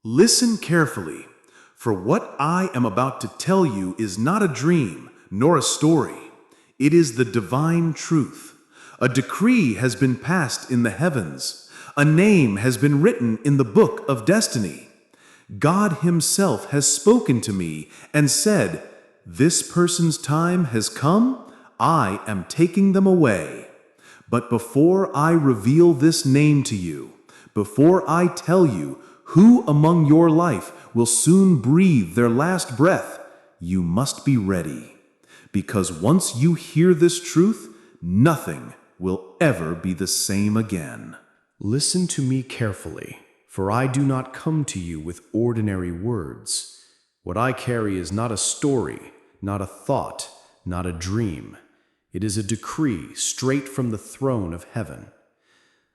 Listen carefully, for what I am about to tell you is not a dream, nor a story. It is the divine truth. A decree has been passed in the heavens. A name has been written in the book of destiny. God Himself has spoken to me and said, "This person's time has come. I am taking them away." But before I reveal this name to you, before I tell you who among your life will soon breathe their last breath, you must be ready. Because once you hear this truth, nothing will ever be the same again. Listen to me carefully, for I do not come to you with ordinary words. What I carry is not a story, not a thought, not a dream. It is a decree straight from the throne of heaven.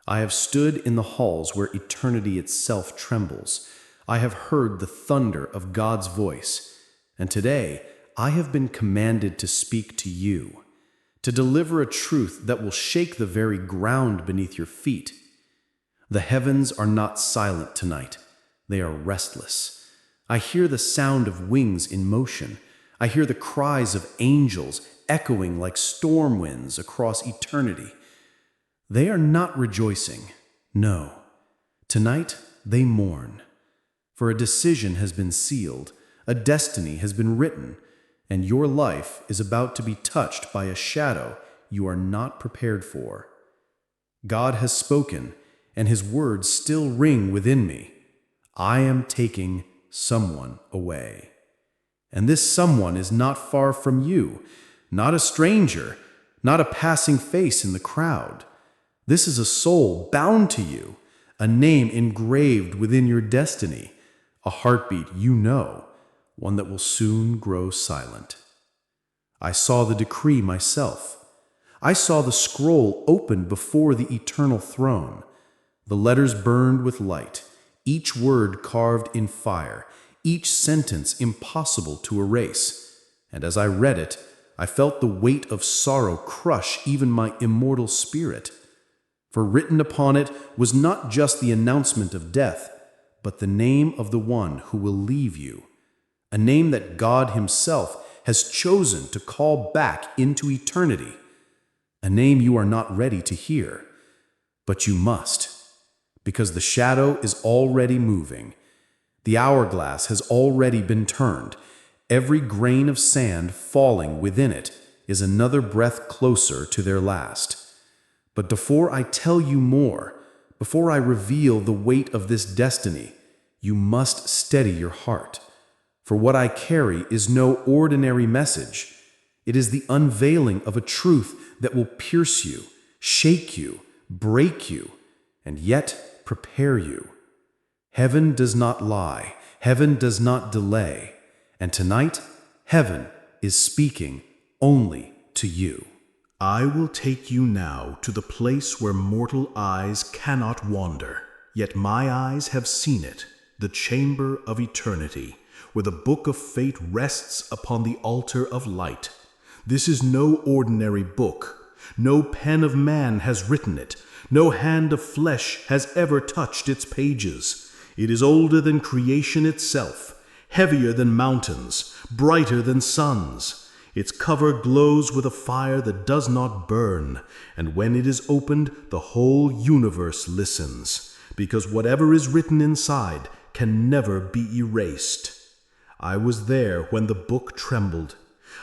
I have stood in the halls where eternity itself trembles. I have heard the thunder of God's voice, and today I have been commanded to speak to you, to deliver a truth that will shake the very ground beneath your feet. The heavens are not silent tonight. They are restless. I hear the sound of wings in motion. I hear the cries of angels echoing like storm winds across eternity. They are not rejoicing. No. Tonight they mourn. For a decision has been sealed, a destiny has been written, and your life is about to be touched by a shadow you are not prepared for. God has spoken, and His words still ring within me. I am taking someone away. And this someone is not far from you, not a stranger, not a passing face in the crowd. This is a soul bound to you, a name engraved within your destiny, a heartbeat you know, one that will soon grow silent. I saw the decree myself. I saw the scroll opened before the eternal throne. The letters burned with light, each word carved in fire, each sentence impossible to erase. And as I read it, I felt the weight of sorrow crush even my immortal spirit. For written upon it was not just the announcement of death, but the name of the one who will leave you, a name that God Himself has chosen to call back into eternity, a name you are not ready to hear, but you must, because the shadow is already moving. The hourglass has already been turned. Every grain of sand falling within it is another breath closer to their last. But before I tell you more, before I reveal the weight of this destiny, you must steady your heart. For what I carry is no ordinary message. It is the unveiling of a truth that will pierce you, shake you, break you, and yet prepare you. Heaven does not lie. Heaven does not delay. And tonight, heaven is speaking only to you. I will take you now to the place where mortal eyes cannot wander, yet my eyes have seen it, the chamber of eternity, where the book of fate rests upon the altar of light. This is no ordinary book. No pen of man has written it. No hand of flesh has ever touched its pages. It is older than creation itself, heavier than mountains, brighter than suns. Its cover glows with a fire that does not burn, and when it is opened, the whole universe listens, because whatever is written inside can never be erased. I was there when the book trembled.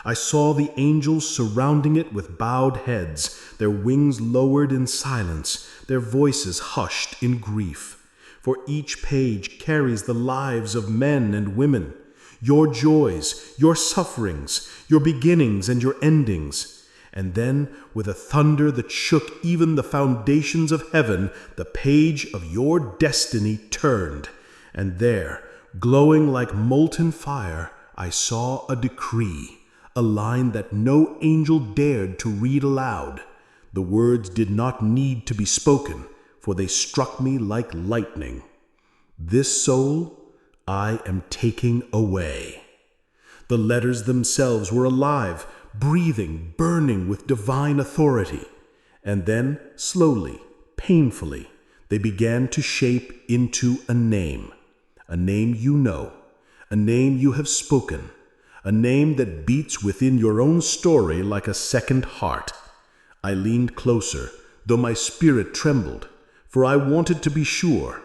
I saw the angels surrounding it with bowed heads, their wings lowered in silence, their voices hushed in grief. For each page carries the lives of men and women, your joys, your sufferings, your beginnings and your endings. And then, with a thunder that shook even the foundations of heaven, the page of your destiny turned. And there, glowing like molten fire, I saw a decree, a line that no angel dared to read aloud. The words did not need to be spoken, for they struck me like lightning. This soul I am taking away. The letters themselves were alive, breathing, burning with divine authority. And then, slowly, painfully, they began to shape into a name. a name you know, a name you have spoken, a name that beats within your own story like a second heart. I leaned closer, though my spirit trembled, for I wanted to be sure.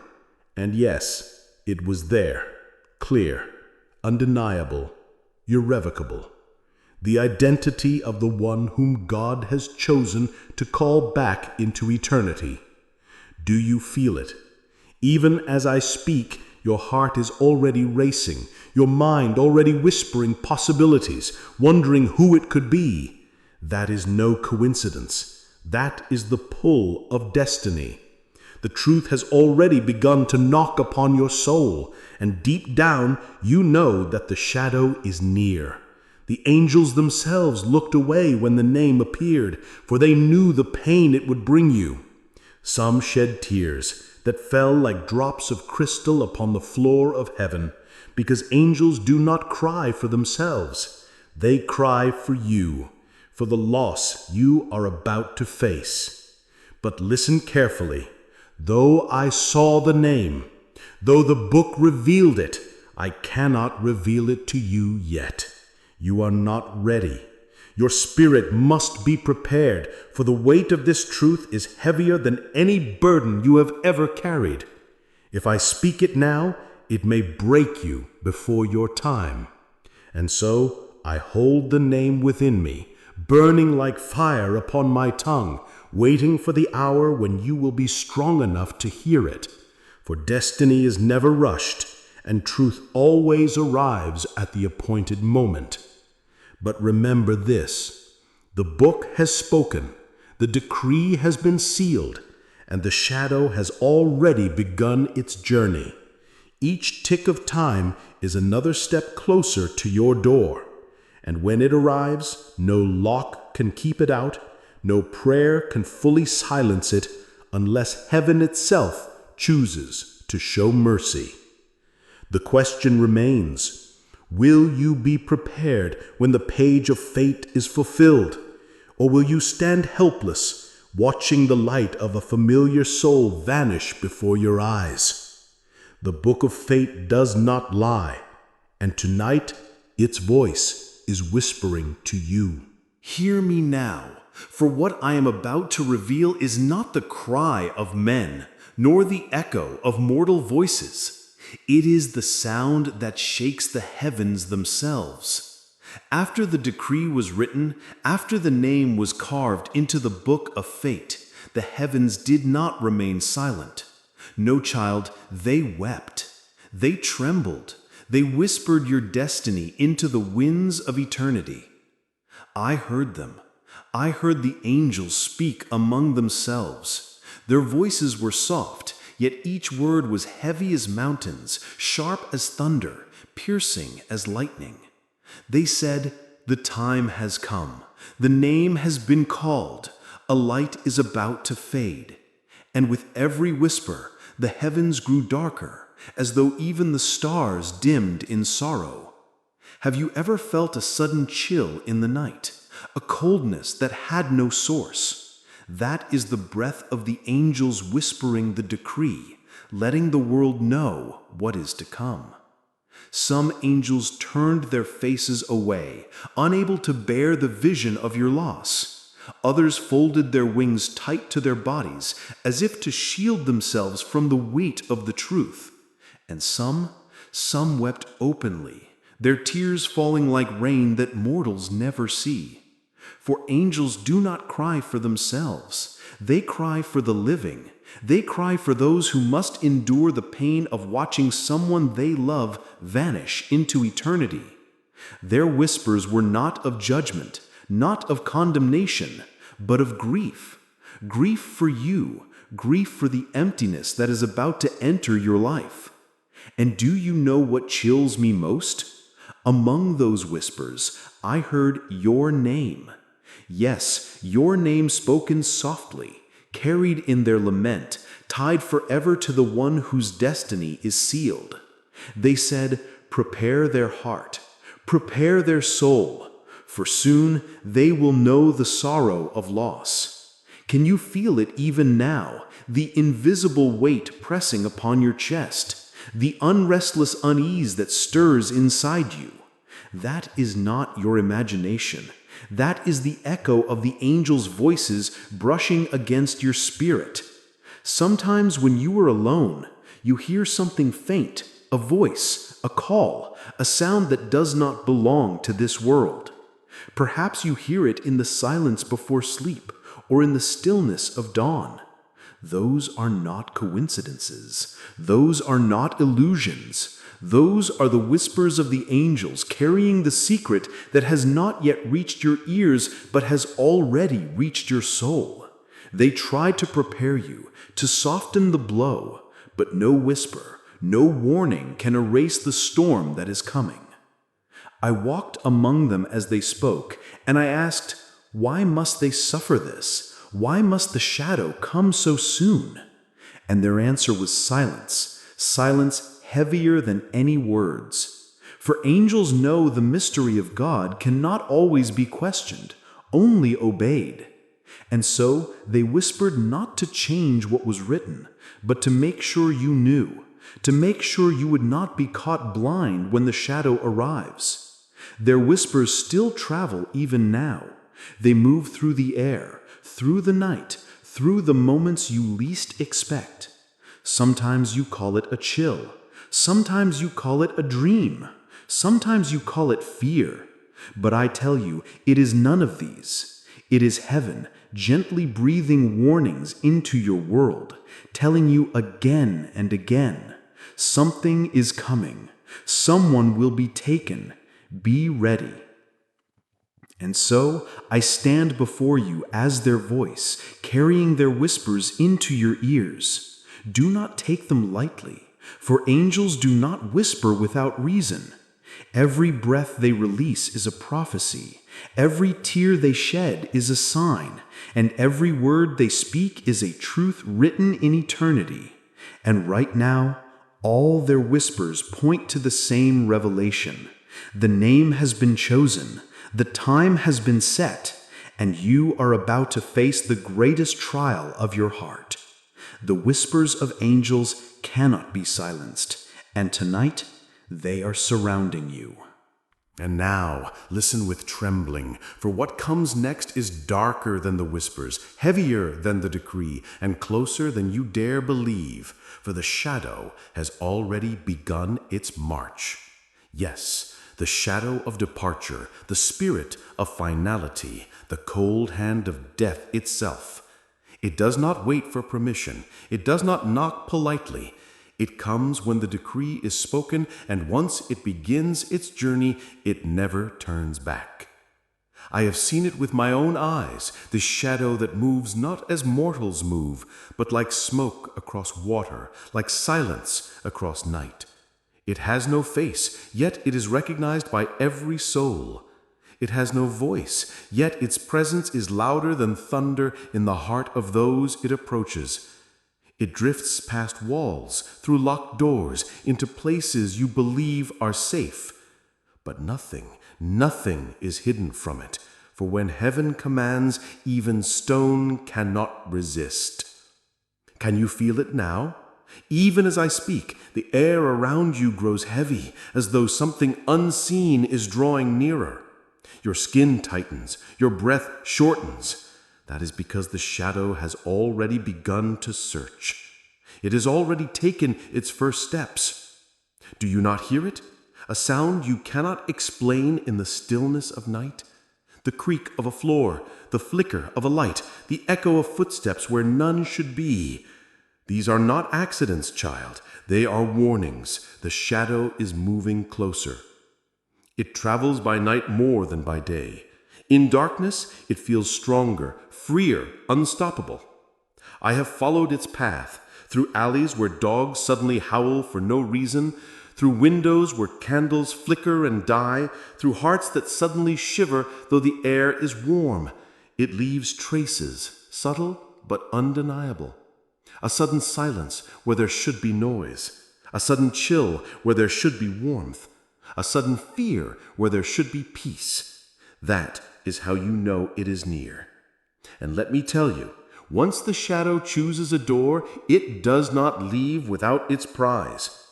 And yes, it was there, clear, undeniable, irrevocable. The identity of the one whom God has chosen to call back into eternity. Do you feel it? Even as I speak, your heart is already racing, your mind already whispering possibilities, wondering who it could be. That is no coincidence. That is the pull of destiny. The truth has already begun to knock upon your soul, and deep down you know that the shadow is near. The angels themselves looked away when the name appeared, for they knew the pain it would bring you. Some shed tears that fell like drops of crystal upon the floor of heaven, because angels do not cry for themselves. They cry for you, for the loss you are about to face. But listen carefully. Though I saw the name, though the book revealed it, I cannot reveal it to you yet. You are not ready. Your spirit must be prepared, for the weight of this truth is heavier than any burden you have ever carried. If I speak it now, it may break you before your time. And so I hold the name within me, burning like fire upon my tongue, waiting for the hour when you will be strong enough to hear it. For destiny is never rushed, and truth always arrives at the appointed moment. But remember this, the book has spoken, the decree has been sealed, and the shadow has already begun its journey. Each tick of time is another step closer to your door, and when it arrives, no lock can keep it out, no prayer can fully silence it, unless heaven itself chooses to show mercy. The question remains, will you be prepared when the page of fate is fulfilled? Or will you stand helpless, watching the light of a familiar soul vanish before your eyes? The book of fate does not lie, and tonight its voice is whispering to you. Hear me now, for what I am about to reveal is not the cry of men, nor the echo of mortal voices. It is the sound that shakes the heavens themselves. After the decree was written, after the name was carved into the book of fate, the heavens did not remain silent. No, child, they wept. They trembled. They whispered your destiny into the winds of eternity. I heard them. I heard the angels speak among themselves. Their voices were soft, yet each word was heavy as mountains, sharp as thunder, piercing as lightning. They said, "The time has come. The name has been called. A light is about to fade." And with every whisper, the heavens grew darker, as though even the stars dimmed in sorrow. Have you ever felt a sudden chill in the night, a coldness that had no source? That is the breath of the angels whispering the decree, letting the world know what is to come. Some angels turned their faces away, unable to bear the vision of your loss. Others folded their wings tight to their bodies, as if to shield themselves from the weight of the truth. And some wept openly, their tears falling like rain that mortals never see. For angels do not cry for themselves. They cry for the living. They cry for those who must endure the pain of watching someone they love vanish into eternity. Their whispers were not of judgment, not of condemnation, but of grief. Grief for you, grief for the emptiness that is about to enter your life. And do you know what chills me most? Among those whispers, I heard your name. Yes, your name spoken softly, carried in their lament, tied forever to the one whose destiny is sealed. They said, "Prepare their heart, prepare their soul, for soon they will know the sorrow of loss." Can you feel it even now, the invisible weight pressing upon your chest, the unrestless unease that stirs inside you. That is not your imagination. That is the echo of the angels' voices brushing against your spirit. Sometimes when you are alone, you hear something faint, a voice, a call, a sound that does not belong to this world. Perhaps you hear it in the silence before sleep or in the stillness of dawn. Those are not coincidences. Those are not illusions. Those are the whispers of the angels carrying the secret that has not yet reached your ears but has already reached your soul. They try to prepare you, to soften the blow, but no whisper, no warning can erase the storm that is coming. I walked among them as they spoke, and I asked, why must they suffer this? Why must the shadow come so soon? And their answer was silence, silence heavier than any words. For angels know the mystery of God cannot always be questioned, only obeyed. And so they whispered not to change what was written, but to make sure you knew, to make sure you would not be caught blind when the shadow arrives. Their whispers still travel even now. They move through the air, through the night, through the moments you least expect. Sometimes you call it a chill. Sometimes you call it a dream. Sometimes you call it fear. But I tell you, it is none of these. It is heaven gently breathing warnings into your world, telling you again and again, something is coming. Someone will be taken. Be ready. And so I stand before you as their voice, carrying their whispers into your ears. Do not take them lightly, for angels do not whisper without reason. Every breath they release is a prophecy. Every tear they shed is a sign, and every word they speak is a truth written in eternity. And right now, all their whispers point to the same revelation. The name has been chosen. The time has been set, and you are about to face the greatest trial of your heart. The whispers of angels cannot be silenced, and tonight they are surrounding you. And now, listen with trembling, for what comes next is darker than the whispers, heavier than the decree, and closer than you dare believe, for the shadow has already begun its march. Yes, the shadow of departure, the spirit of finality, the cold hand of death itself. It does not wait for permission. It does not knock politely. It comes when the decree is spoken, and once it begins its journey, it never turns back. I have seen it with my own eyes, the shadow that moves not as mortals move, but like smoke across water, like silence across night. It has no face, yet it is recognized by every soul. It has no voice, yet its presence is louder than thunder in the heart of those it approaches. It drifts past walls, through locked doors, into places you believe are safe. But nothing is hidden from it, for when heaven commands, even stone cannot resist. Can you feel it now? Even as I speak, the air around you grows heavy, as though something unseen is drawing nearer. Your skin tightens, your breath shortens. That is because the shadow has already begun to search. It has already taken its first steps. Do you not hear it? A sound you cannot explain in the stillness of night? The creak of a floor, the flicker of a light, the echo of footsteps where none should be. These are not accidents, child. They are warnings. The shadow is moving closer. It travels by night more than by day. In darkness, it feels stronger, freer, unstoppable. I have followed its path, through alleys where dogs suddenly howl for no reason, through windows where candles flicker and die, through hearts that suddenly shiver though the air is warm. It leaves traces, subtle but undeniable. A sudden silence where there should be noise. A sudden chill where there should be warmth. A sudden fear where there should be peace. That is how you know it is near. And let me tell you, once the shadow chooses a door, it does not leave without its prize.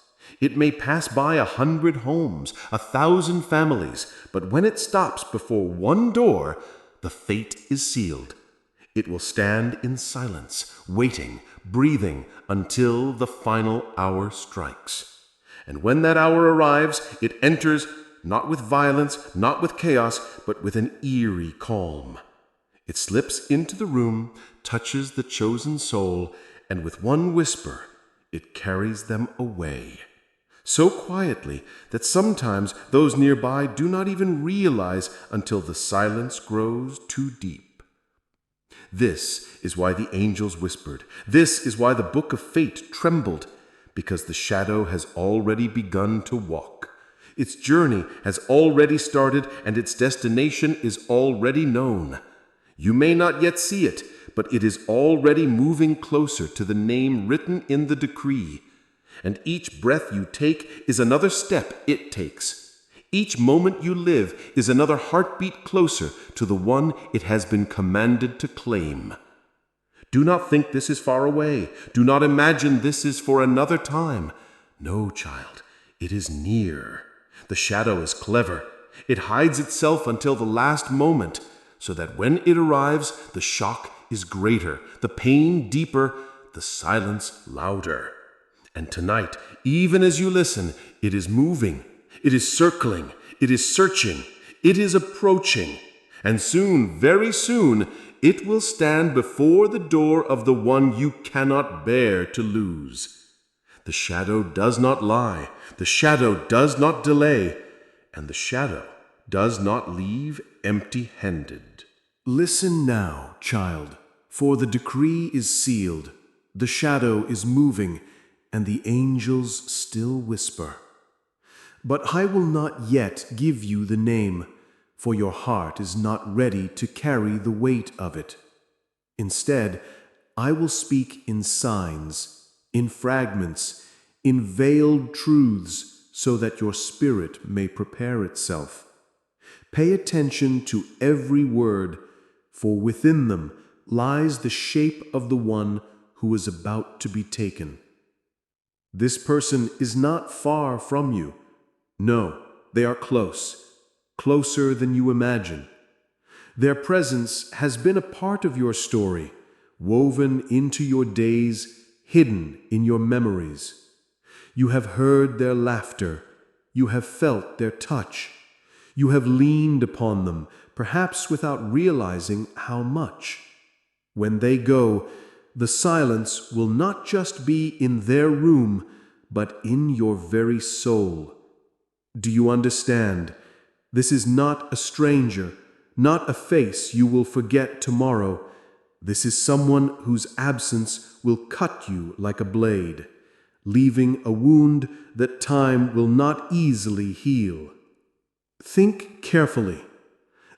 It may pass by 100 homes, 1,000 families, but when it stops before one door, the fate is sealed. It will stand in silence, waiting, breathing, until the final hour strikes. And when that hour arrives, it enters not with violence, not with chaos, but with an eerie calm. It slips into the room, touches the chosen soul, and with one whisper, it carries them away. So quietly that sometimes those nearby do not even realize until the silence grows too deep. This is why the angels whispered. This is why the book of fate trembled, because the shadow has already begun to walk. Its journey has already started, and its destination is already known. You may not yet see it, but it is already moving closer to the name written in the decree. And each breath you take is another step it takes. Each moment you live is another heartbeat closer to the one it has been commanded to claim. Do not think this is far away. Do not imagine this is for another time. No, child, it is near. The shadow is clever. It hides itself until the last moment, so that when it arrives, the shock is greater, the pain deeper, the silence louder. And tonight, even as you listen, it is moving, it is circling, it is searching, it is approaching. And soon, very soon, it will stand before the door of the one you cannot bear to lose. The shadow does not lie, the shadow does not delay, and the shadow does not leave empty-handed. Listen now, child, for the decree is sealed, the shadow is moving, and the angels still whisper. But I will not yet give you the name, for your heart is not ready to carry the weight of it. Instead, I will speak in signs, in fragments, in veiled truths, so that your spirit may prepare itself. Pay attention to every word, for within them lies the shape of the one who is about to be taken. This person is not far from you. No, they are close, closer than you imagine. Their presence has been a part of your story, woven into your days, hidden in your memories. You have heard their laughter. You have felt their touch. You have leaned upon them, perhaps without realizing how much. When they go, the silence will not just be in their room, but in your very soul. Do you understand? This is not a stranger, not a face you will forget tomorrow. This is someone whose absence will cut you like a blade, leaving a wound that time will not easily heal. Think carefully.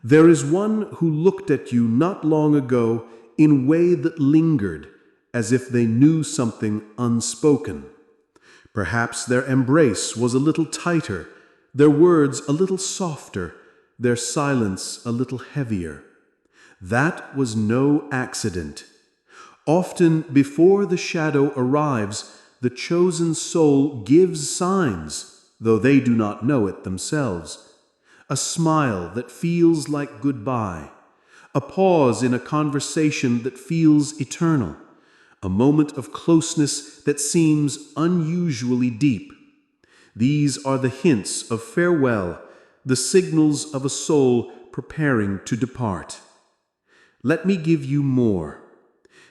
There is one who looked at you not long ago in a way that lingered, as if they knew something unspoken. Perhaps their embrace was a little tighter, their words a little softer, their silence a little heavier. That was no accident. Often before the shadow arrives, the chosen soul gives signs, though they do not know it themselves. A smile that feels like goodbye, a pause in a conversation that feels eternal, a moment of closeness that seems unusually deep. These are the hints of farewell, the signals of a soul preparing to depart. Let me give you more.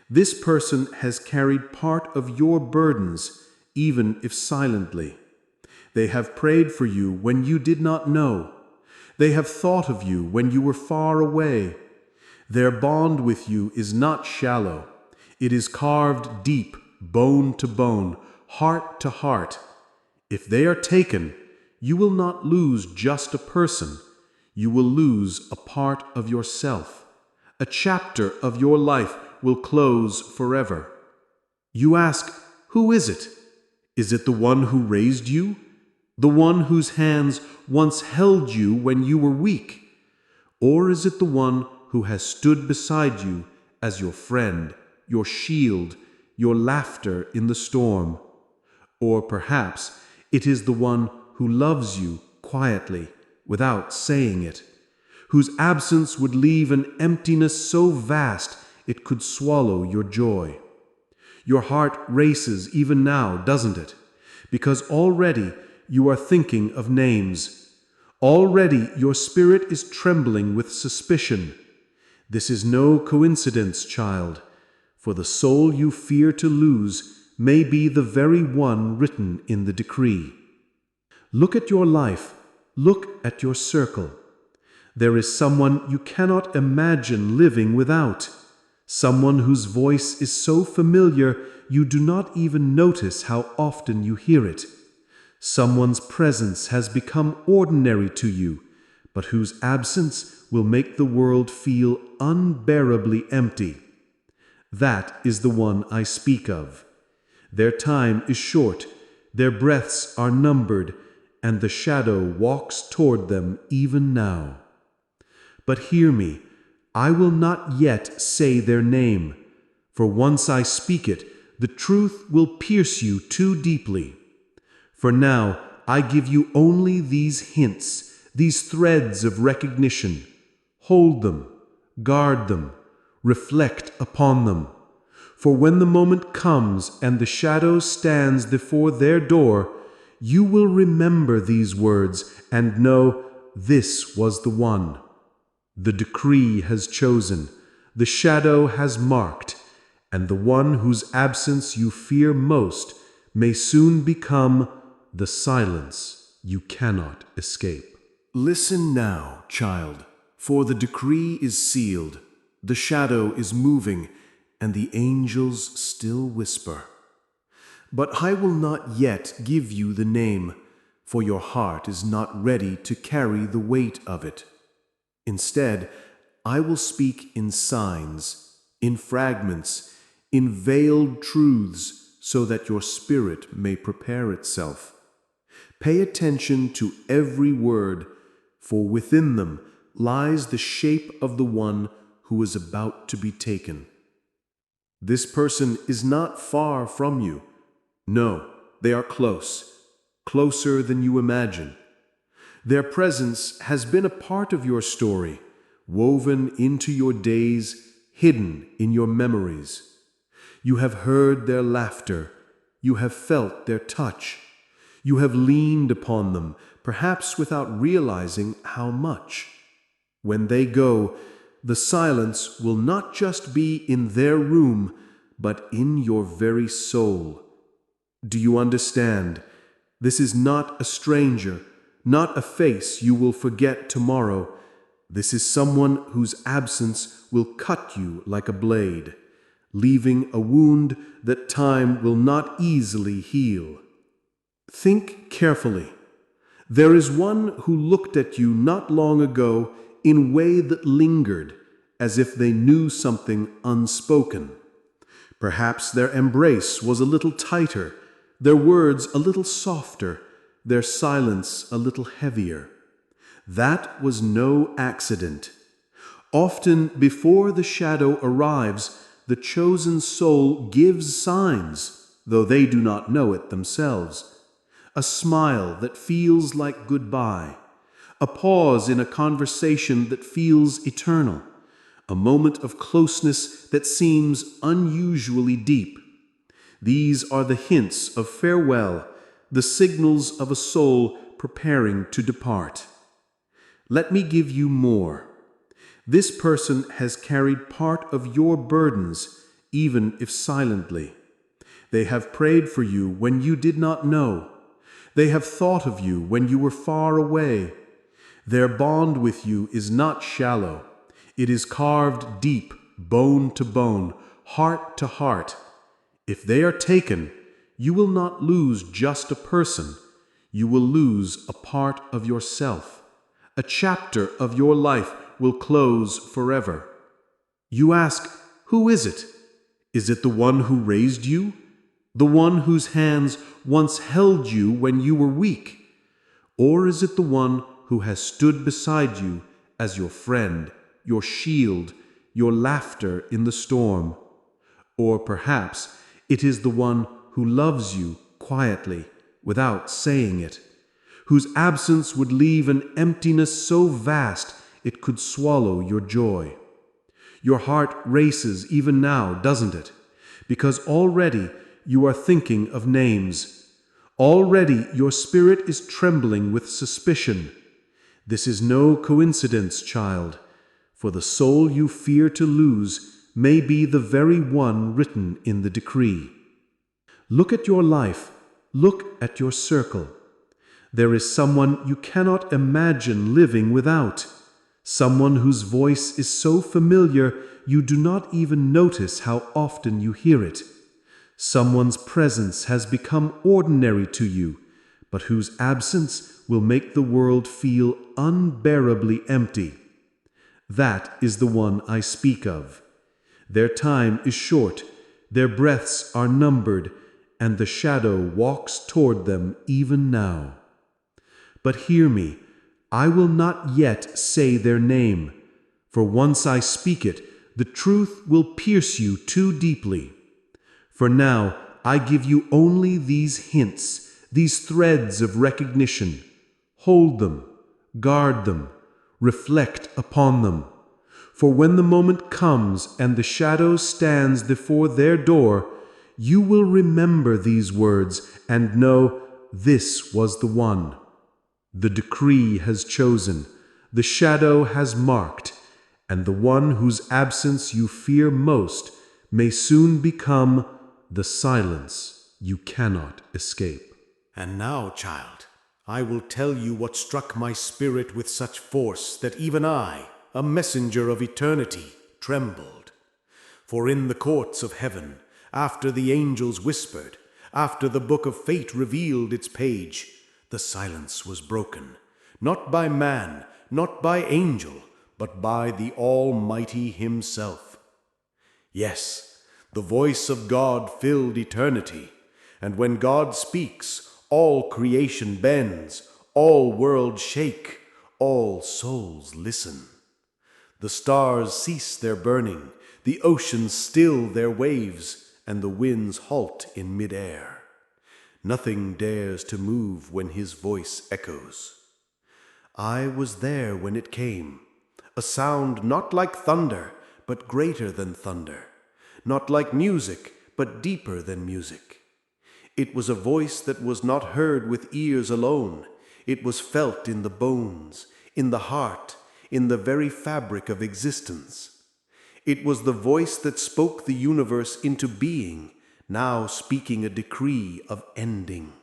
This person has carried part of your burdens, even if silently. They have prayed for you when you did not know. They have thought of you when you were far away. Their bond with you is not shallow. It is carved deep, bone to bone, heart to heart. If they are taken, you will not lose just a person. You will lose a part of yourself. A chapter of your life will close forever. You ask, who is it? Is it the one who raised you? The one whose hands once held you when you were weak? Or is it the one who has stood beside you as your friend, your shield, your laughter in the storm? Or perhaps It is the one who loves you quietly, without saying it, whose absence would leave an emptiness so vast it could swallow your joy. Your heart races even now, doesn't it? Because already you are thinking of names. Already your spirit is trembling with suspicion. This is no coincidence, child, for the soul you fear to lose may be the very one written in the decree. Look at your life. Look at your circle. There is someone you cannot imagine living without. Someone whose voice is so familiar you do not even notice how often you hear it. Someone's presence has become ordinary to you, but whose absence will make the world feel unbearably empty. That is the one I speak of. Their time is short, their breaths are numbered, and the shadow walks toward them even now. But hear me, I will not yet say their name, for once I speak it, the truth will pierce you too deeply. For now, I give you only these hints, these threads of recognition. Hold them, guard them, reflect upon them. For when the moment comes and the shadow stands before their door, you will remember these words and know this was the one. The decree has chosen, the shadow has marked, and the one whose absence you fear most may soon become the silence you cannot escape. Listen now, child, for the decree is sealed, the shadow is moving, and the angels still whisper. But I will not yet give you the name, for your heart is not ready to carry the weight of it. Instead, I will speak in signs, in fragments, in veiled truths, so that your spirit may prepare itself. Pay attention to every word, for within them lies the shape of the one who is about to be taken. This person is not far from you. No, they are close, closer than you imagine. Their presence has been a part of your story, woven into your days, hidden in your memories. You have heard their laughter. You have felt their touch. You have leaned upon them, perhaps without realizing how much. When they go, the silence will not just be in their room, but in your very soul. Do you understand? This is not a stranger, not a face you will forget tomorrow. This is someone whose absence will cut you like a blade, leaving a wound that time will not easily heal. Think carefully. There is one who looked at you not long ago in a way that lingered, as if they knew something unspoken. Perhaps their embrace was a little tighter, their words a little softer, their silence a little heavier. That was no accident. Often before the shadow arrives, the chosen soul gives signs, though they do not know it themselves. A smile that feels like goodbye, a pause in a conversation that feels eternal, a moment of closeness that seems unusually deep. These are the hints of farewell, the signals of a soul preparing to depart. Let me give you more. This person has carried part of your burdens, even if silently. They have prayed for you when you did not know. They have thought of you when you were far away. Their bond with you is not shallow. It is carved deep, bone to bone, heart to heart. If they are taken, you will not lose just a person. You will lose a part of yourself. A chapter of your life will close forever. You ask, who is it? Is it the one who raised you? The one whose hands once held you when you were weak? Or is it the one who has stood beside you as your friend, your shield, your laughter in the storm? Or perhaps it is the one who loves you quietly, without saying it, whose absence would leave an emptiness so vast it could swallow your joy. Your heart races even now, doesn't it? Because already you are thinking of names. Already your spirit is trembling with suspicion. This is no coincidence, child, for the soul you fear to lose may be the very one written in the decree. Look at your life. Look at your circle. There is someone you cannot imagine living without. Someone whose voice is so familiar you do not even notice how often you hear it. Someone's presence has become ordinary to you, but whose absence will make the world feel unbearably empty. That is the one I speak of. Their time is short, their breaths are numbered, and the shadow walks toward them even now. But hear me, I will not yet say their name, for once I speak it, the truth will pierce you too deeply. For now, I give you only these hints, these threads of recognition. Hold them, guard them, reflect upon them. For when the moment comes and the shadow stands before their door, you will remember these words and know this was the one. The decree has chosen, the shadow has marked, and the one whose absence you fear most may soon become the silence you cannot escape. And now, child, I will tell you what struck my spirit with such force that even I, a messenger of eternity, trembled. For in the courts of heaven, after the angels whispered, after the book of fate revealed its page, the silence was broken, not by man, not by angel, but by the Almighty Himself. Yes, the voice of God filled eternity, and when God speaks, all creation bends, all worlds shake, all souls listen. The stars cease their burning, the oceans still their waves, and the winds halt in mid-air. Nothing dares to move when His voice echoes. I was there when it came, a sound not like thunder, but greater than thunder, not like music, but deeper than music. It was a voice that was not heard with ears alone. It was felt in the bones, in the heart, in the very fabric of existence. It was the voice that spoke the universe into being, now speaking a decree of ending.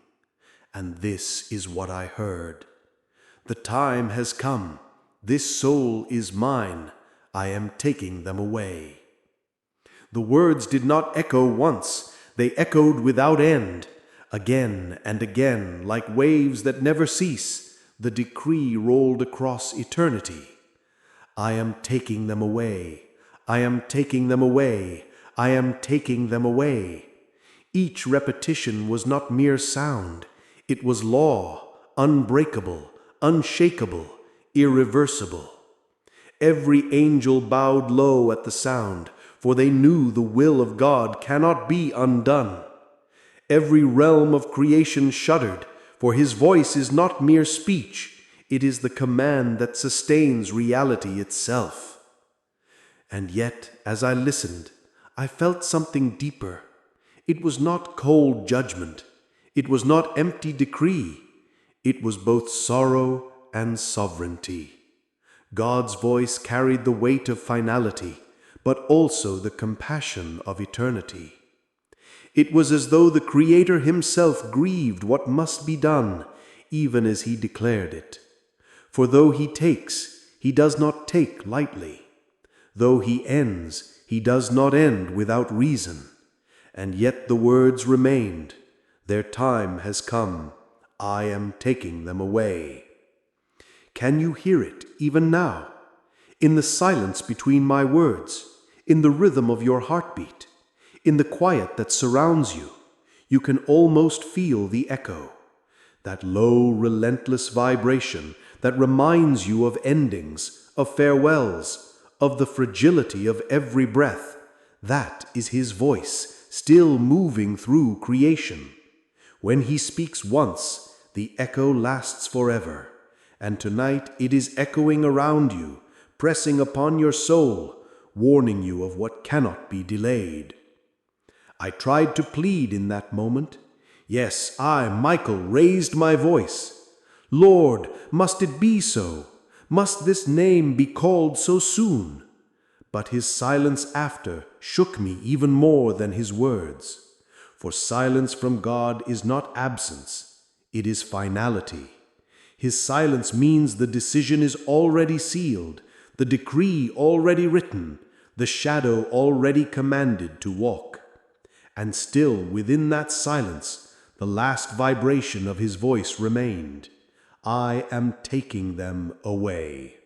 And this is what I heard. The time has come. This soul is mine. I am taking them away. The words did not echo once. They echoed without end. Again and again, like waves that never cease, the decree rolled across eternity. I am taking them away. I am taking them away. I am taking them away. Each repetition was not mere sound. It was law, unbreakable, unshakable, irreversible. Every angel bowed low at the sound, for they knew the will of God cannot be undone. Every realm of creation shuddered, for His voice is not mere speech. It is the command that sustains reality itself. And yet, as I listened, I felt something deeper. It was not cold judgment. It was not empty decree. It was both sorrow and sovereignty. God's voice carried the weight of finality, but also the compassion of eternity. It was as though the Creator Himself grieved what must be done, even as He declared it. For though He takes, He does not take lightly. Though He ends, He does not end without reason. And yet the words remained. Their time has come. I am taking them away. Can you hear it even now? In the silence between my words, in the rhythm of your heartbeat, in the quiet that surrounds you, you can almost feel the echo, that low, relentless vibration that reminds you of endings, of farewells, of the fragility of every breath. That is His voice, still moving through creation. When he speaks once, the echo lasts forever. And tonight it is echoing around you, pressing upon your soul, warning you of what cannot be delayed. I tried to plead in that moment. Yes, I, Michael, raised my voice. Lord, must it be so? Must this name be called so soon? But his silence after shook me even more than his words. For silence from God is not absence, it is finality. His silence means the decision is already sealed, the decree already written, the shadow already commanded to walk. And still within that silence, the last vibration of his voice remained. I am taking them away.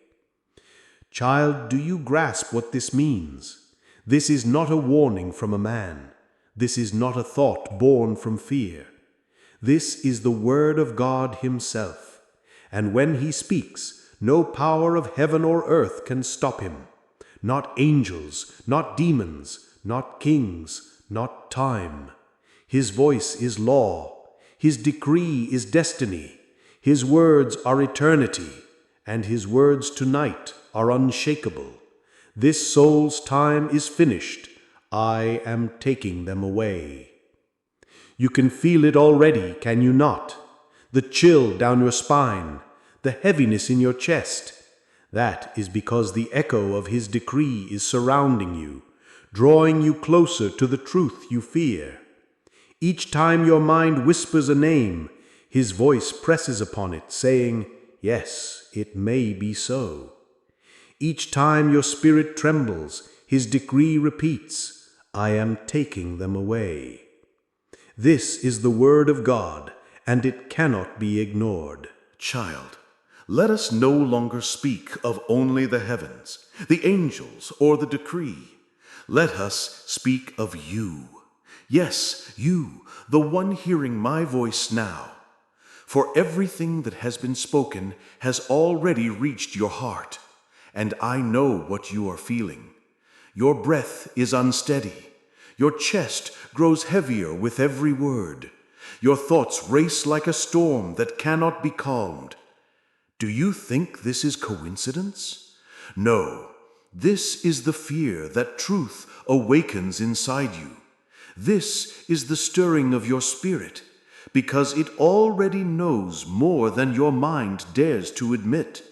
Child, do you grasp what this means? This is not a warning from a man. This is not a thought born from fear. This is the word of God himself. And when he speaks, no power of heaven or earth can stop him. Not angels, not demons, not kings, not time. His voice is law. His decree is destiny. His words are eternity. And his words tonight are unshakable. This soul's time is finished. I am taking them away. You can feel it already, can you not? The chill down your spine, the heaviness in your chest. That is because the echo of his decree is surrounding you, drawing you closer to the truth you fear. Each time your mind whispers a name, his voice presses upon it, saying, yes, it may be so. Each time your spirit trembles, his decree repeats, I am taking them away. This is the word of God, and it cannot be ignored. Child, let us no longer speak of only the heavens, the angels, or the decree. Let us speak of you. Yes, you, the one hearing my voice now. For everything that has been spoken has already reached your heart, and I know what you are feeling. Your breath is unsteady. Your chest grows heavier with every word. Your thoughts race like a storm that cannot be calmed. Do you think this is coincidence? No, this is the fear that truth awakens inside you. This is the stirring of your spirit, because it already knows more than your mind dares to admit.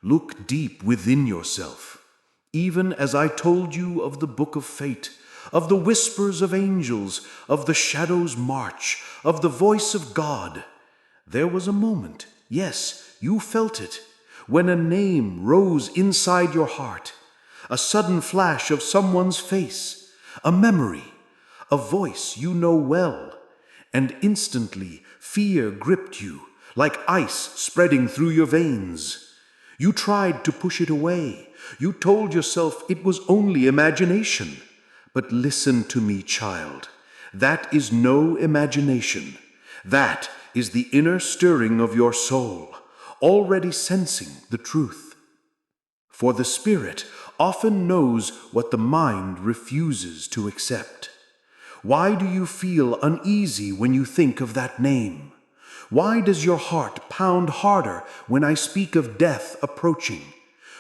Look deep within yourself, even as I told you of the book of fate, of the whispers of angels, of the shadow's march, of the voice of God. There was a moment, yes, you felt it, when a name rose inside your heart, a sudden flash of someone's face, a memory, a voice you know well, and instantly fear gripped you, like ice spreading through your veins. You tried to push it away. You told yourself it was only imagination. But listen to me, child. That is no imagination. That is the inner stirring of your soul, already sensing the truth. For the spirit often knows what the mind refuses to accept. Why do you feel uneasy when you think of that name? Why does your heart pound harder when I speak of death approaching?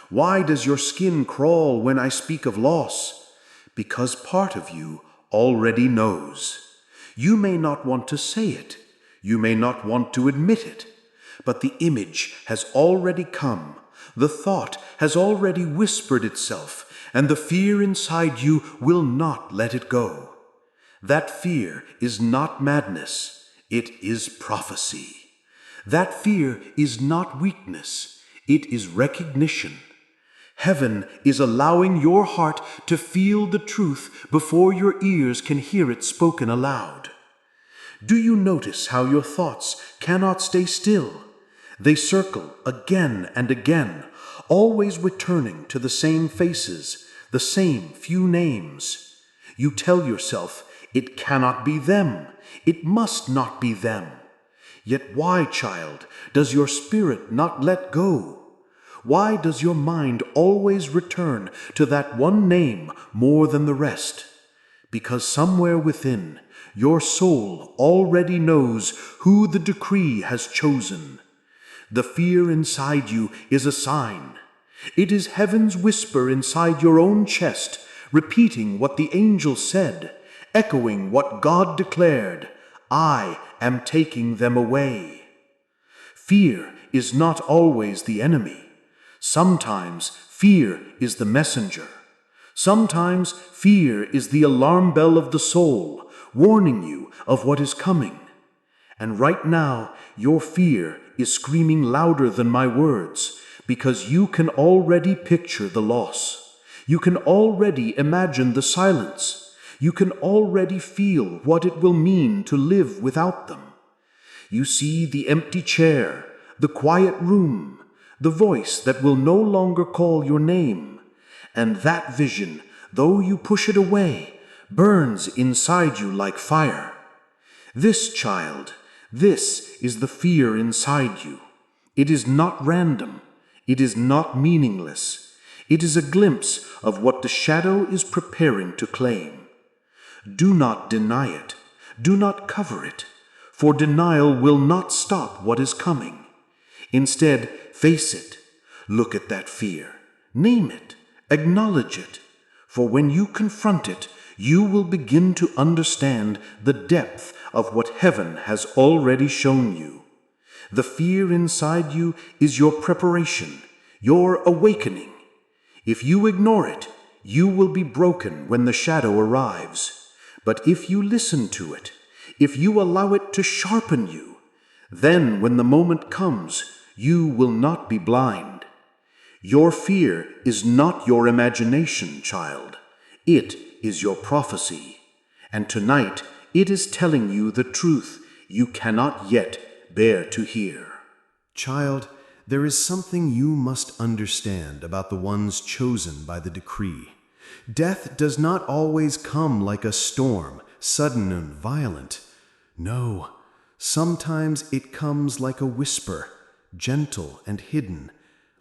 Why does your skin crawl when I speak of loss? Because part of you already knows. You may not want to say it. You may not want to admit it. But the image has already come. The thought has already whispered itself, and the fear inside you will not let it go. That fear is not madness. It is prophecy. That fear is not weakness. It is recognition. Heaven is allowing your heart to feel the truth before your ears can hear it spoken aloud. Do you notice how your thoughts cannot stay still? They circle again and again, always returning to the same faces, the same few names. You tell yourself, it cannot be them. It must not be them. Yet why, child, does your spirit not let go? Why does your mind always return to that one name more than the rest? Because somewhere within, Your soul already knows who the decree has chosen. The fear inside you is a sign. It is heaven's whisper inside your own chest, repeating what the angel said, echoing what God declared. I am taking them away. Fear is not always the enemy. Sometimes fear is the messenger. Sometimes fear is the alarm bell of the soul, warning you of what is coming. And right now, your fear is screaming louder than my words, because you can already picture the loss. You can already imagine the silence. You can already feel what it will mean to live without them. You see the empty chair, the quiet room, the voice that will no longer call your name. And that vision, though you push it away, burns inside you like fire. This, child, this is the fear inside you. It is not random. It is not meaningless. It is a glimpse of what the shadow is preparing to claim. Do not deny it. Do not cover it, for denial will not stop what is coming. Instead, face it. Look at that fear. Name it. Acknowledge it. For when you confront it, you will begin to understand the depth of what heaven has already shown you. The fear inside you is your preparation, your awakening. If you ignore it, you will be broken when the shadow arrives. But if you listen to it, if you allow it to sharpen you, then when the moment comes, you will not be blind. Your fear is not your imagination, child. It is your prophecy. And tonight, it is telling you the truth you cannot yet bear to hear. Child, there is something you must understand about the ones chosen by the decree. Death does not always come like a storm, sudden and violent. No, sometimes it comes like a whisper, gentle and hidden,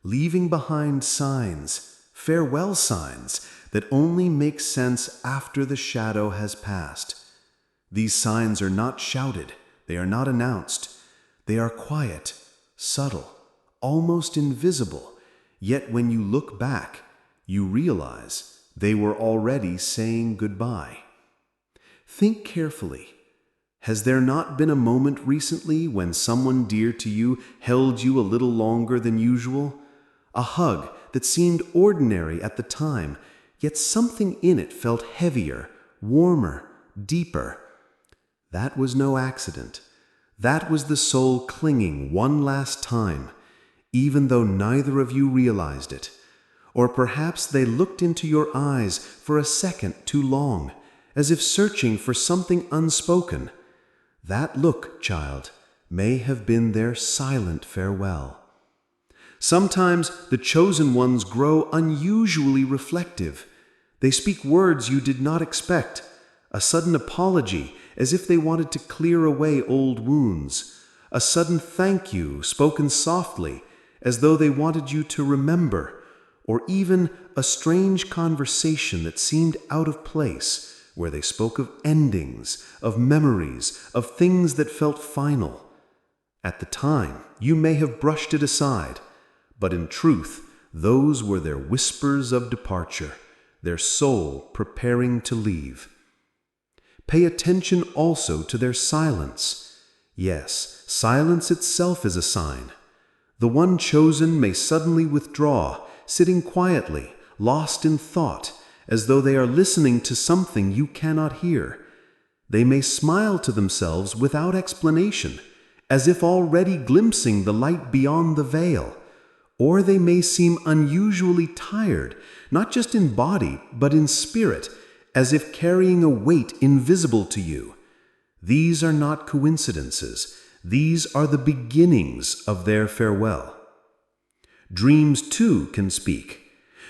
leaving behind signs, farewell signs, that only make sense after the shadow has passed. These signs are not shouted, they are not announced. They are quiet, subtle, almost invisible, yet when you look back, you realize they were already saying goodbye. Think carefully. Has there not been a moment recently when someone dear to you held you a little longer than usual? A hug that seemed ordinary at the time, yet something in it felt heavier, warmer, deeper. That was no accident. That was the soul clinging one last time, even though neither of you realized it. Or perhaps they looked into your eyes for a second too long, as if searching for something unspoken. That look, child, may have been their silent farewell. Sometimes the chosen ones grow unusually reflective. They speak words you did not expect, a sudden apology, as if they wanted to clear away old wounds, a sudden thank you spoken softly, as though they wanted you to remember, or even a strange conversation that seemed out of place, where they spoke of endings, of memories, of things that felt final. At the time, you may have brushed it aside, but in truth, those were their whispers of departure, their soul preparing to leave. Pay attention also to their silence. Yes, silence itself is a sign. The one chosen may suddenly withdraw, sitting quietly, lost in thought, as though they are listening to something you cannot hear. They may smile to themselves without explanation, as if already glimpsing the light beyond the veil. Or they may seem unusually tired, not just in body, but in spirit, as if carrying a weight invisible to you. These are not coincidences. These are the beginnings of their farewell. Dreams, too, can speak.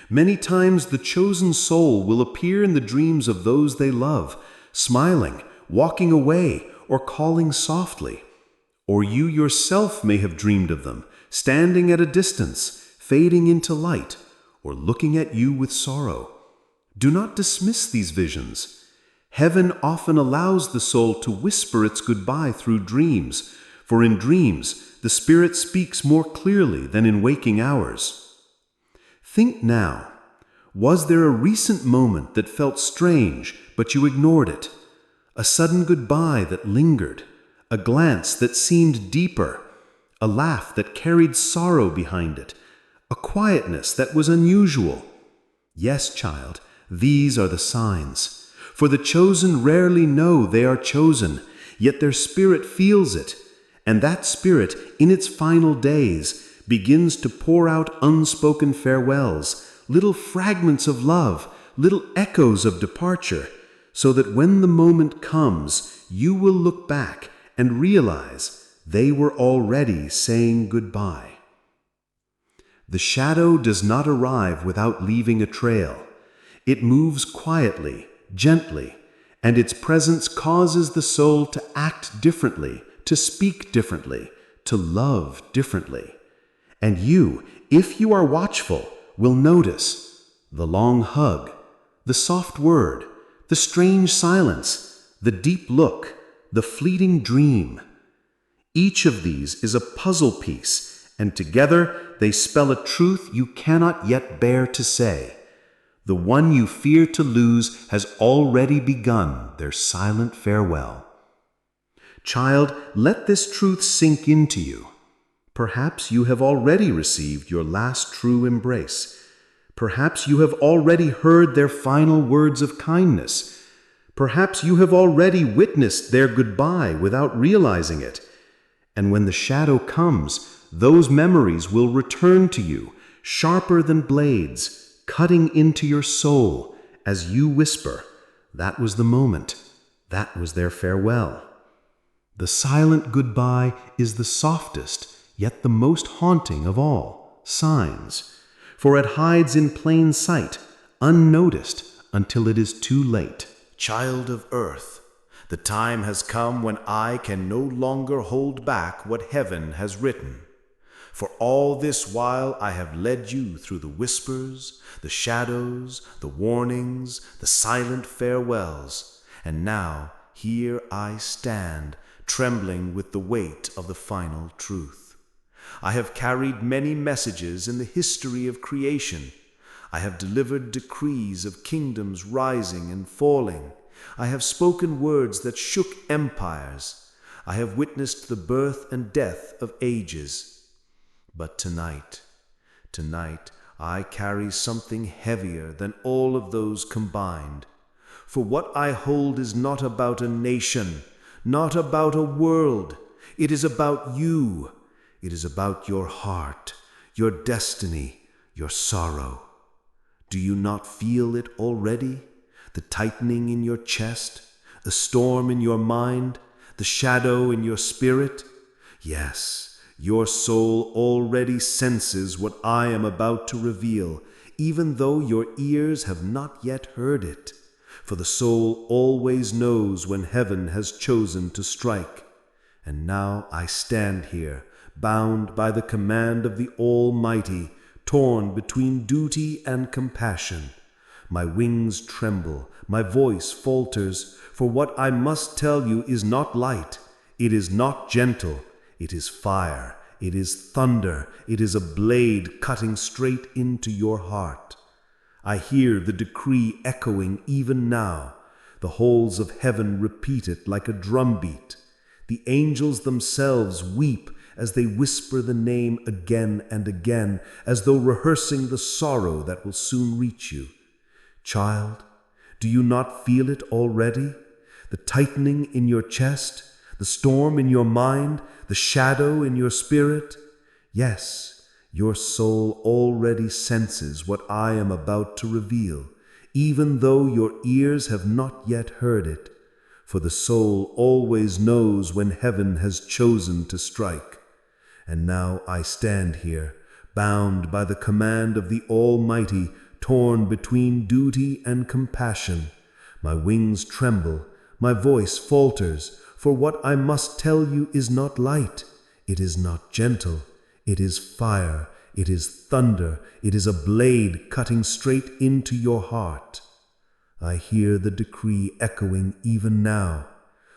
Many times the chosen soul will appear in the dreams of those they love, smiling, walking away, or calling softly. Or you yourself may have dreamed of them, standing at a distance, fading into light, or looking at you with sorrow. Do not dismiss these visions. Heaven often allows the soul to whisper its goodbye through dreams, for in dreams the spirit speaks more clearly than in waking hours. Think now, was there a recent moment that felt strange, but you ignored it? A sudden goodbye that lingered, a glance that seemed deeper, a laugh that carried sorrow behind it, a quietness that was unusual. Yes, child, these are the signs. For the chosen rarely know they are chosen, yet their spirit feels it, and that spirit, in its final days, begins to pour out unspoken farewells, little fragments of love, little echoes of departure, so that when the moment comes, you will look back and realize they were already saying goodbye. The shadow does not arrive without leaving a trail. It moves quietly, gently, and its presence causes the soul to act differently, to speak differently, to love differently. And you, if you are watchful, will notice the long hug, the soft word, the strange silence, the deep look, the fleeting dream. Each of these is a puzzle piece, and together they spell a truth you cannot yet bear to say. The one you fear to lose has already begun their silent farewell. Child, let this truth sink into you. Perhaps you have already received your last true embrace. Perhaps you have already heard their final words of kindness. Perhaps you have already witnessed their goodbye without realizing it. And when the shadow comes, those memories will return to you, sharper than blades, cutting into your soul, as you whisper, "That was the moment. That was their farewell." The silent goodbye is the softest, yet the most haunting of all signs, for it hides in plain sight, unnoticed until it is too late. Child of earth, the time has come when I can no longer hold back what heaven has written. For all this while I have led you through the whispers, the shadows, the warnings, the silent farewells, and now here I stand, trembling with the weight of the final truth. I have carried many messages in the history of creation. I have delivered decrees of kingdoms rising and falling. I have spoken words that shook empires. I have witnessed the birth and death of ages. But tonight I carry something heavier than all of those combined. For what I hold is not about a nation, not about a world. It is about you. It is about your heart, your destiny, your sorrow. Do you not feel it already? The tightening in your chest, the storm in your mind, the shadow in your spirit? Yes, your soul already senses what I am about to reveal, even though your ears have not yet heard it. For the soul always knows when heaven has chosen to strike. And now I stand here, bound by the command of the Almighty, torn between duty and compassion. My wings tremble, my voice falters, for what I must tell you is not light, it is not gentle, it is fire, it is thunder, it is a blade cutting straight into your heart. I hear the decree echoing even now. The halls of heaven repeat it like a drumbeat. The angels themselves weep as they whisper the name again and again, as though rehearsing the sorrow that will soon reach you. Child, do you not feel it already? The tightening in your chest, the storm in your mind, the shadow in your spirit? Yes, your soul already senses what I am about to reveal, even though your ears have not yet heard it. For the soul always knows when heaven has chosen to strike. And now I stand here, bound by the command of the Almighty, torn between duty and compassion. My wings tremble, my voice falters, for what I must tell you is not light, it is not gentle, it is fire, it is thunder, it is a blade cutting straight into your heart. I hear the decree echoing even now.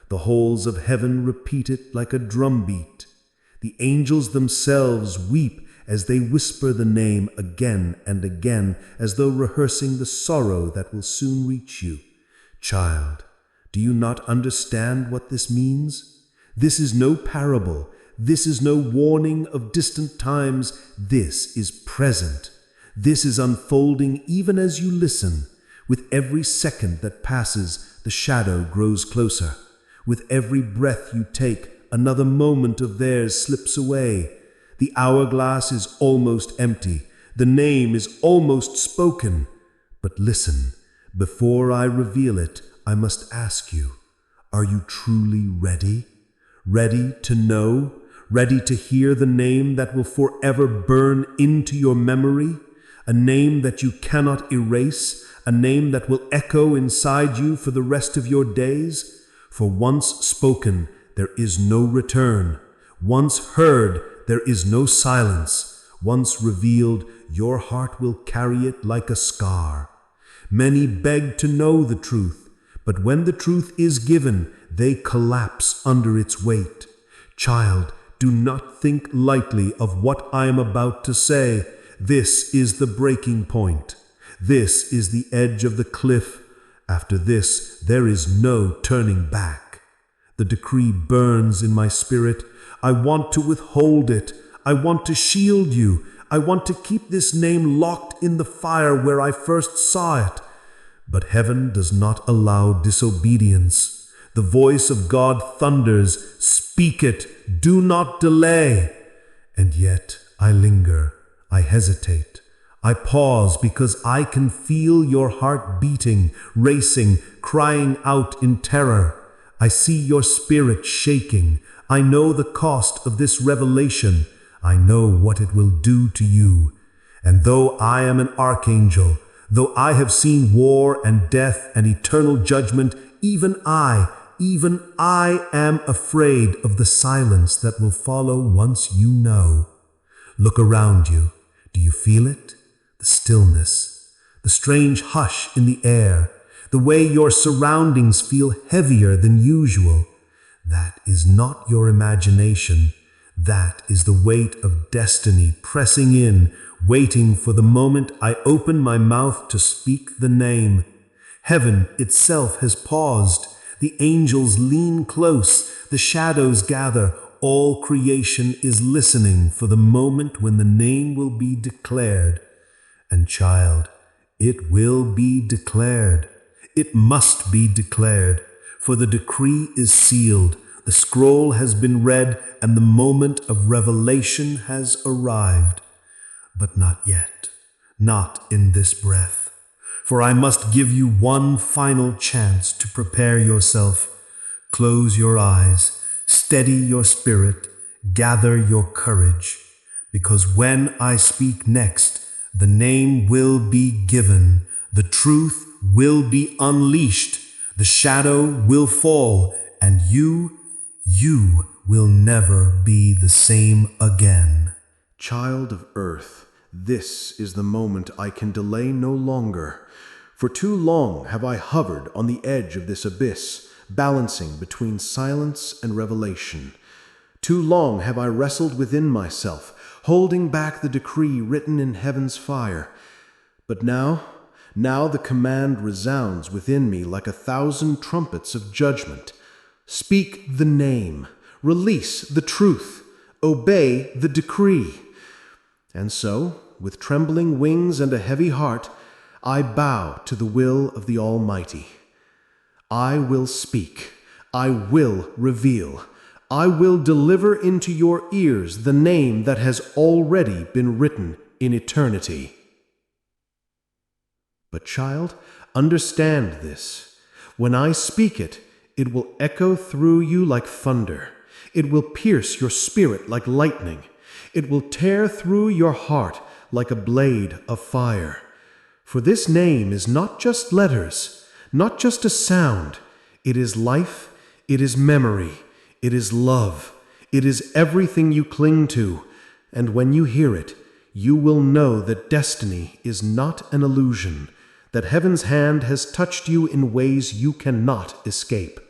The halls of heaven repeat it like a drumbeat. The angels themselves weep as they whisper the name again and again, as though rehearsing the sorrow that will soon reach you. Child, do you not understand what this means? This is no parable. This is no warning of distant times. This is present. This is unfolding even as you listen. With every second that passes, the shadow grows closer. With every breath you take, another moment of theirs slips away. The hourglass is almost empty. The name is almost spoken. But listen, before I reveal it, I must ask you, are you truly ready? Ready to know? Ready to hear the name that will forever burn into your memory? A name that you cannot erase? A name that will echo inside you for the rest of your days? For once spoken, there is no return. Once heard, there is no silence. Once revealed, your heart will carry it like a scar. Many beg to know the truth, but when the truth is given, they collapse under its weight. Child, do not think lightly of what I am about to say. This is the breaking point. This is the edge of the cliff. After this, there is no turning back. The decree burns in my spirit. I want to withhold it. I want to shield you. I want to keep this name locked in the fire where I first saw it. But heaven does not allow disobedience. The voice of God thunders, "Speak it, do not delay." And yet I linger, I hesitate. I pause because I can feel your heart beating, racing, crying out in terror. I see your spirit shaking. I know the cost of this revelation. I know what it will do to you. And though I am an archangel, though I have seen war and death and eternal judgment, even I am afraid of the silence that will follow once you know. Look around you. Do you feel it? The stillness, the strange hush in the air, the way your surroundings feel heavier than usual. That is not your imagination. That is the weight of destiny pressing in, waiting for the moment I open my mouth to speak the name. Heaven itself has paused. The angels lean close. The shadows gather. All creation is listening for the moment when the name will be declared. And child, it will be declared. It must be declared, for the decree is sealed. The scroll has been read, and the moment of revelation has arrived. But not yet, not in this breath. For I must give you one final chance to prepare yourself. Close your eyes, steady your spirit, gather your courage, because when I speak next, the name will be given, the truth will be unleashed, the shadow will fall, and you will never be the same again. Child of earth, this is the moment I can delay no longer. For too long have I hovered on the edge of this abyss, balancing between silence and revelation. Too long have I wrestled within myself, holding back the decree written in heaven's fire. But now the command resounds within me like 1,000 trumpets of judgment. Speak the name, release the truth, obey the decree. And so, with trembling wings and a heavy heart, I bow to the will of the Almighty. I will speak, I will reveal, I will deliver into your ears the name that has already been written in eternity. But child, understand this. When I speak it, it will echo through you like thunder. It will pierce your spirit like lightning. It will tear through your heart like a blade of fire. For this name is not just letters, not just a sound. It is life, it is memory, it is love, it is everything you cling to. And when you hear it, you will know that destiny is not an illusion, that heaven's hand has touched you in ways you cannot escape.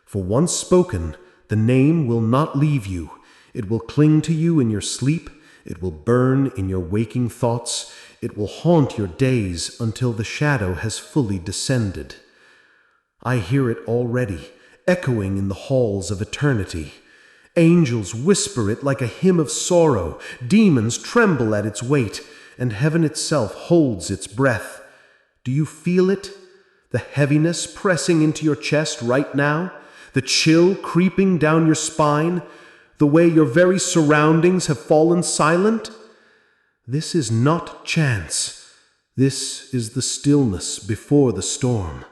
For once spoken, the name will not leave you. It will cling to you in your sleep. It will burn in your waking thoughts. It will haunt your days until the shadow has fully descended. I hear it already, echoing in the halls of eternity. Angels whisper it like a hymn of sorrow. Demons tremble at its weight, and heaven itself holds its breath. Do you feel it? The heaviness pressing into your chest right now? The chill creeping down your spine? The way your very surroundings have fallen silent? This is not chance. This is the stillness before the storm.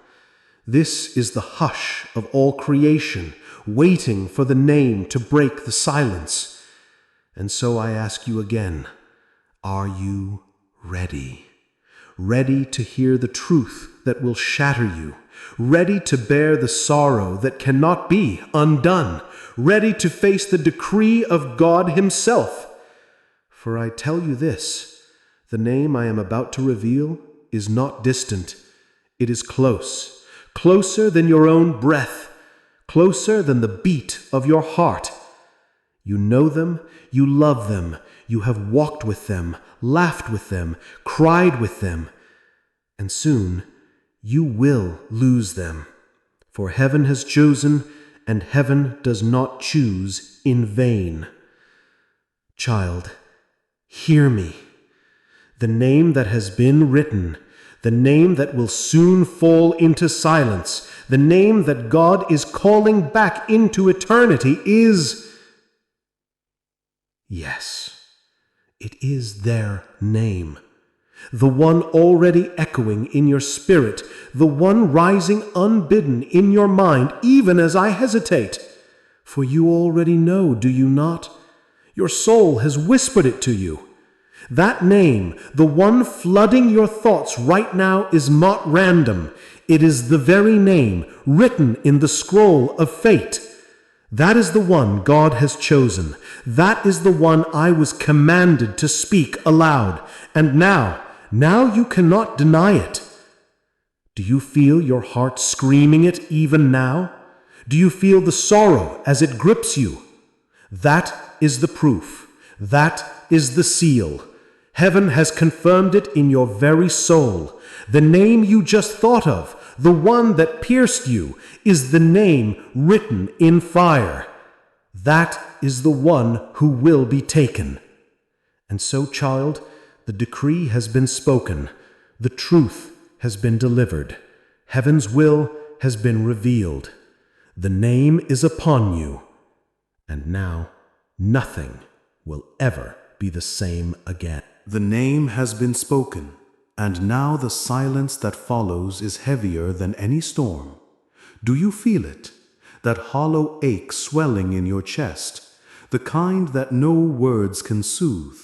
This is the hush of all creation, waiting for the name to break the silence. And so I ask you again, are you ready? Ready to hear the truth that will shatter you? Ready to bear the sorrow that cannot be undone? Ready to face the decree of God Himself? For I tell you this, the name I am about to reveal is not distant. It is close, closer than your own breath, closer than the beat of your heart. You know them, you love them, you have walked with them, laughed with them, cried with them, and soon you will lose them. For heaven has chosen, and heaven does not choose in vain. Child, hear me. The name that has been written, the name that will soon fall into silence, the name that God is calling back into eternity is... Yes, it is their name. The one already echoing in your spirit, the one rising unbidden in your mind, even as I hesitate. For you already know, do you not? Your soul has whispered it to you. That name, the one flooding your thoughts right now, is not random. It is the very name written in the scroll of fate. That is the one God has chosen. That is the one I was commanded to speak aloud. And now you cannot deny it. Do you feel your heart screaming it even now? Do you feel the sorrow as it grips you? That is the proof. That is the seal. Heaven has confirmed it in your very soul. The name you just thought of, the one that pierced you, is the name written in fire. That is the one who will be taken. And so, child, the decree has been spoken. The truth has been delivered. Heaven's will has been revealed. The name is upon you. And now, nothing will ever be the same again. The name has been spoken, and now the silence that follows is heavier than any storm. Do you feel it? That hollow ache swelling in your chest, the kind that no words can soothe.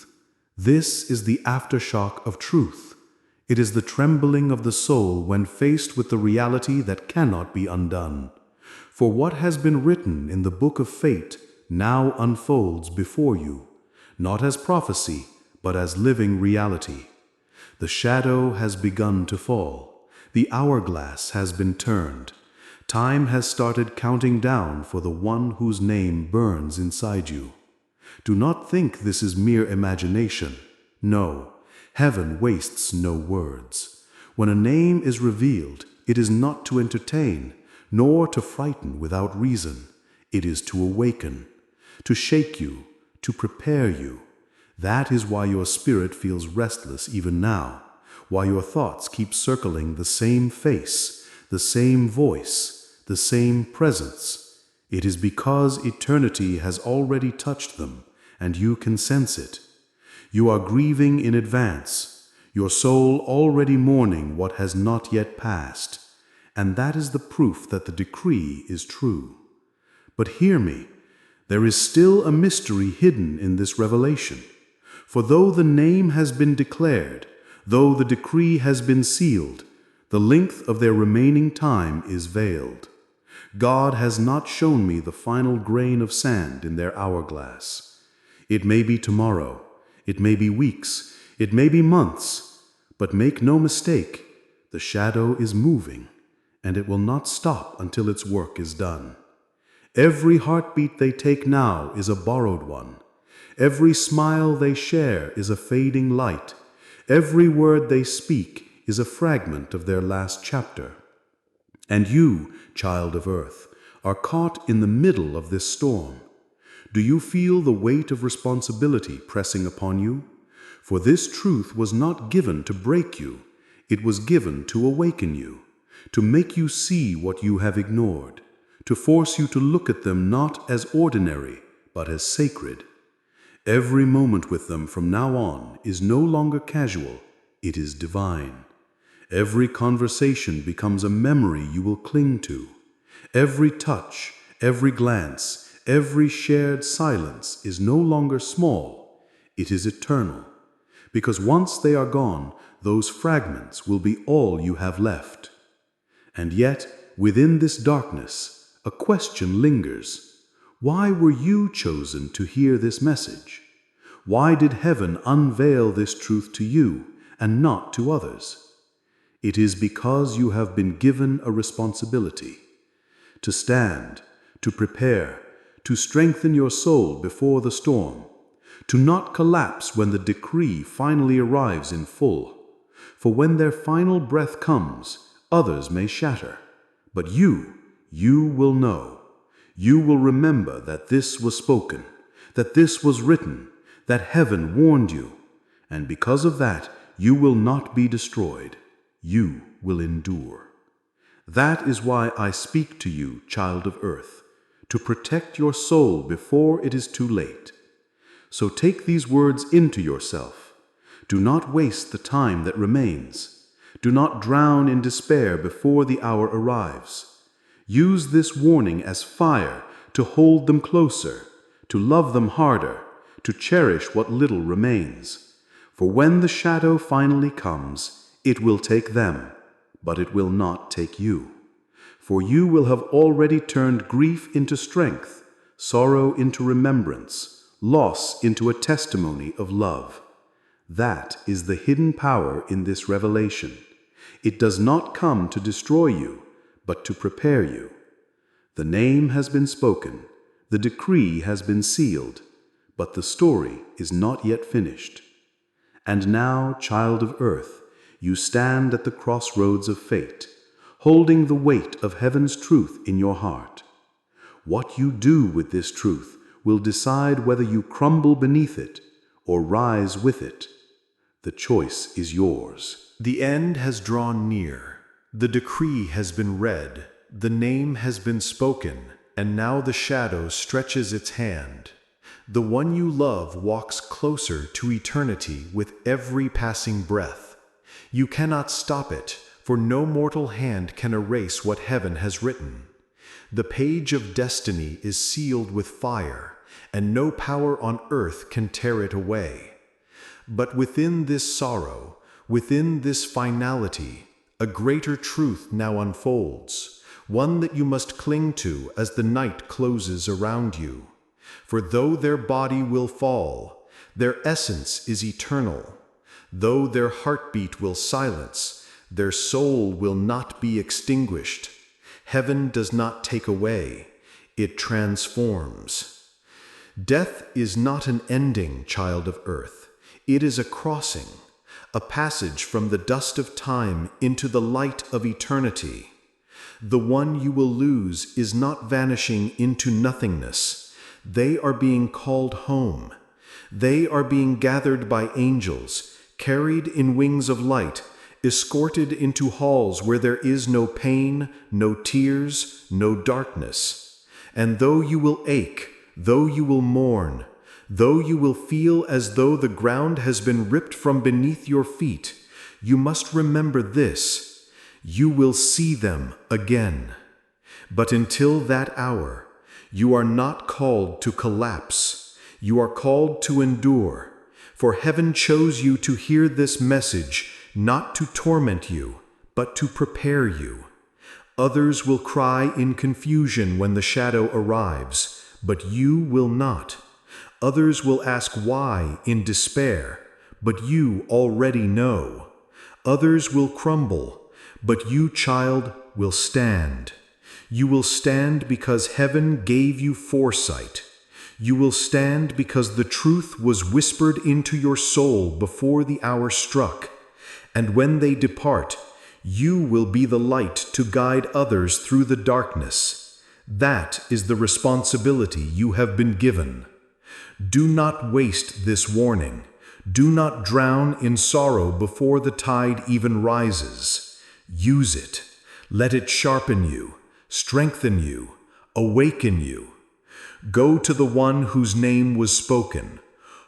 This is the aftershock of truth. It is the trembling of the soul when faced with the reality that cannot be undone. For what has been written in the book of fate now unfolds before you, not as prophecy, but as living reality. The shadow has begun to fall. The hourglass has been turned. Time has started counting down for the one whose name burns inside you. Do not think this is mere imagination. No, heaven wastes no words. When a name is revealed, it is not to entertain, nor to frighten without reason. It is to awaken, to shake you, to prepare you. That is why your spirit feels restless even now, why your thoughts keep circling the same face, the same voice, the same presence. It is because eternity has already touched them, and you can sense it. You are grieving in advance, your soul already mourning what has not yet passed, and that is the proof that the decree is true. But hear me, there is still a mystery hidden in this revelation. For though the name has been declared, though the decree has been sealed, the length of their remaining time is veiled. God has not shown me the final grain of sand in their hourglass. It may be tomorrow, it may be weeks, it may be months, but make no mistake, The shadow is moving, and it will not stop until its work is done. Every heartbeat they take now is a borrowed one. Every smile they share is a fading light. Every word they speak is a fragment of their last chapter. And you, child of earth, are caught in the middle of this storm. Do you feel the weight of responsibility pressing upon you? For this truth was not given to break you. It was given to awaken you, to make you see what you have ignored, to force you to look at them not as ordinary, but as sacred. Every moment with them from now on is no longer casual, it is divine. Every conversation becomes a memory you will cling to. Every touch, every glance, every shared silence is no longer small, it is eternal. Because once they are gone, those fragments will be all you have left. And yet, within this darkness, a question lingers. Why were you chosen to hear this message? Why did heaven unveil this truth to you and not to others? It is because you have been given a responsibility to stand, to prepare, to strengthen your soul before the storm, to not collapse when the decree finally arrives in full. For when their final breath comes, others may shatter, but you will know. You will remember that this was spoken, that this was written, that heaven warned you, and because of that, you will not be destroyed. You will endure. That is why I speak to you, child of earth, to protect your soul before it is too late. So take these words into yourself. Do not waste the time that remains. Do not drown in despair before the hour arrives. Use this warning as fire to hold them closer, to love them harder, to cherish what little remains. For when the shadow finally comes, it will take them, but it will not take you. For you will have already turned grief into strength, sorrow into remembrance, loss into a testimony of love. That is the hidden power in this revelation. It does not come to destroy you, but to prepare you. The name has been spoken, the decree has been sealed, but the story is not yet finished. And now, child of earth, you stand at the crossroads of fate, holding the weight of heaven's truth in your heart. What you do with this truth will decide whether you crumble beneath it or rise with it. The choice is yours. The end has drawn near. The decree has been read. The name has been spoken, and now the shadow stretches its hand. The one you love walks closer to eternity with every passing breath. You cannot stop it, for no mortal hand can erase what heaven has written. The page of destiny is sealed with fire, and no power on earth can tear it away. But within this sorrow, within this finality, a greater truth now unfolds, one that you must cling to as the night closes around you. For though their body will fall, their essence is eternal. Though their heartbeat will silence, their soul will not be extinguished. Heaven does not take away, it transforms. Death is not an ending, child of earth. It is a crossing, a passage from the dust of time into the light of eternity. The one you will lose is not vanishing into nothingness. They are being called home. They are being gathered by angels, carried in wings of light, escorted into halls where there is no pain, no tears, no darkness. And though you will ache, though you will mourn, though you will feel as though the ground has been ripped from beneath your feet, you must remember this: you will see them again. But until that hour, you are not called to collapse. You are called to endure. For heaven chose you to hear this message, not to torment you, but to prepare you. Others will cry in confusion when the shadow arrives, but you will not. Others will ask why in despair, but you already know. Others will crumble, But you, child, will stand. You will stand because heaven gave you foresight. You will stand because the truth was whispered into your soul before the hour struck. And when they depart, you will be the light to guide others through the darkness. That is the responsibility you have been given. Do not waste this warning. Do not drown in sorrow before the tide even rises. Use it. Let it sharpen you, strengthen you, awaken you. Go to the one whose name was spoken.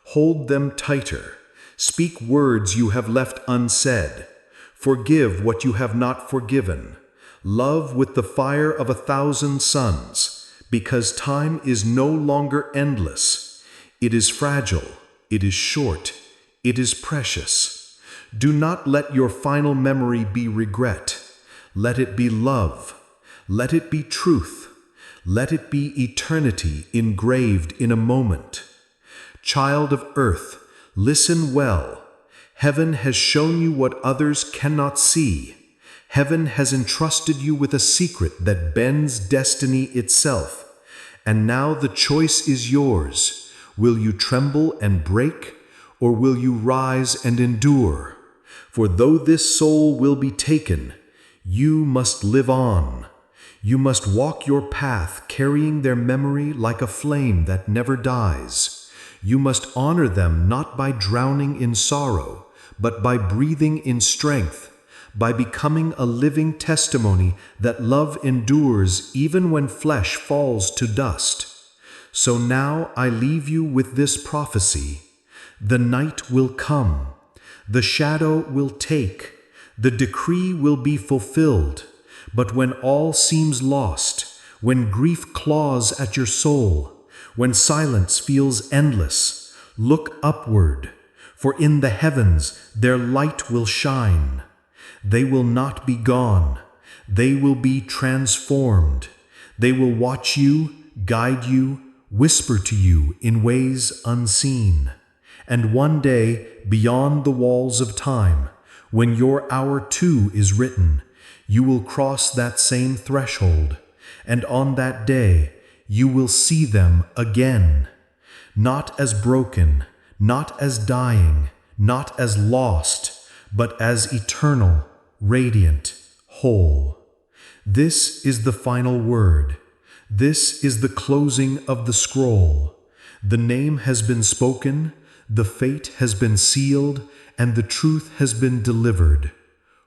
Hold them tighter. Speak words you have left unsaid. Forgive what you have not forgiven. Love with the fire of 1,000 suns, because time is no longer endless. It is fragile. It is short. It is precious. Do not let your final memory be regret. Let it be love. Let it be truth. Let it be eternity engraved in a moment. Child of earth, listen well. Heaven has shown you what others cannot see. Heaven has entrusted you with a secret that bends destiny itself. And now the choice is yours. Will you tremble and break, or will you rise and endure? For though this soul will be taken, you must live on. You must walk your path carrying their memory like a flame that never dies. You must honor them not by drowning in sorrow, but by breathing in strength, by becoming a living testimony that love endures even when flesh falls to dust. So now I leave you with this prophecy. The night will come. The shadow will take. The decree will be fulfilled. But when all seems lost, when grief claws at your soul, when silence feels endless, look upward, for in the heavens their light will shine. They will not be gone. They will be transformed. They will watch you, guide you, whisper to you in ways unseen. And one day, beyond the walls of time, when your hour too is written, you will cross that same threshold, and on that day you will see them again, not as broken, not as dying, not as lost, but as eternal, radiant, whole. This is the final word. This is the closing of the scroll. The name has been spoken, the fate has been sealed, and the truth has been delivered.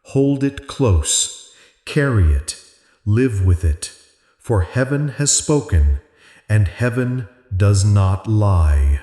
Hold it close. Carry it, live with it, for heaven has spoken, and heaven does not lie.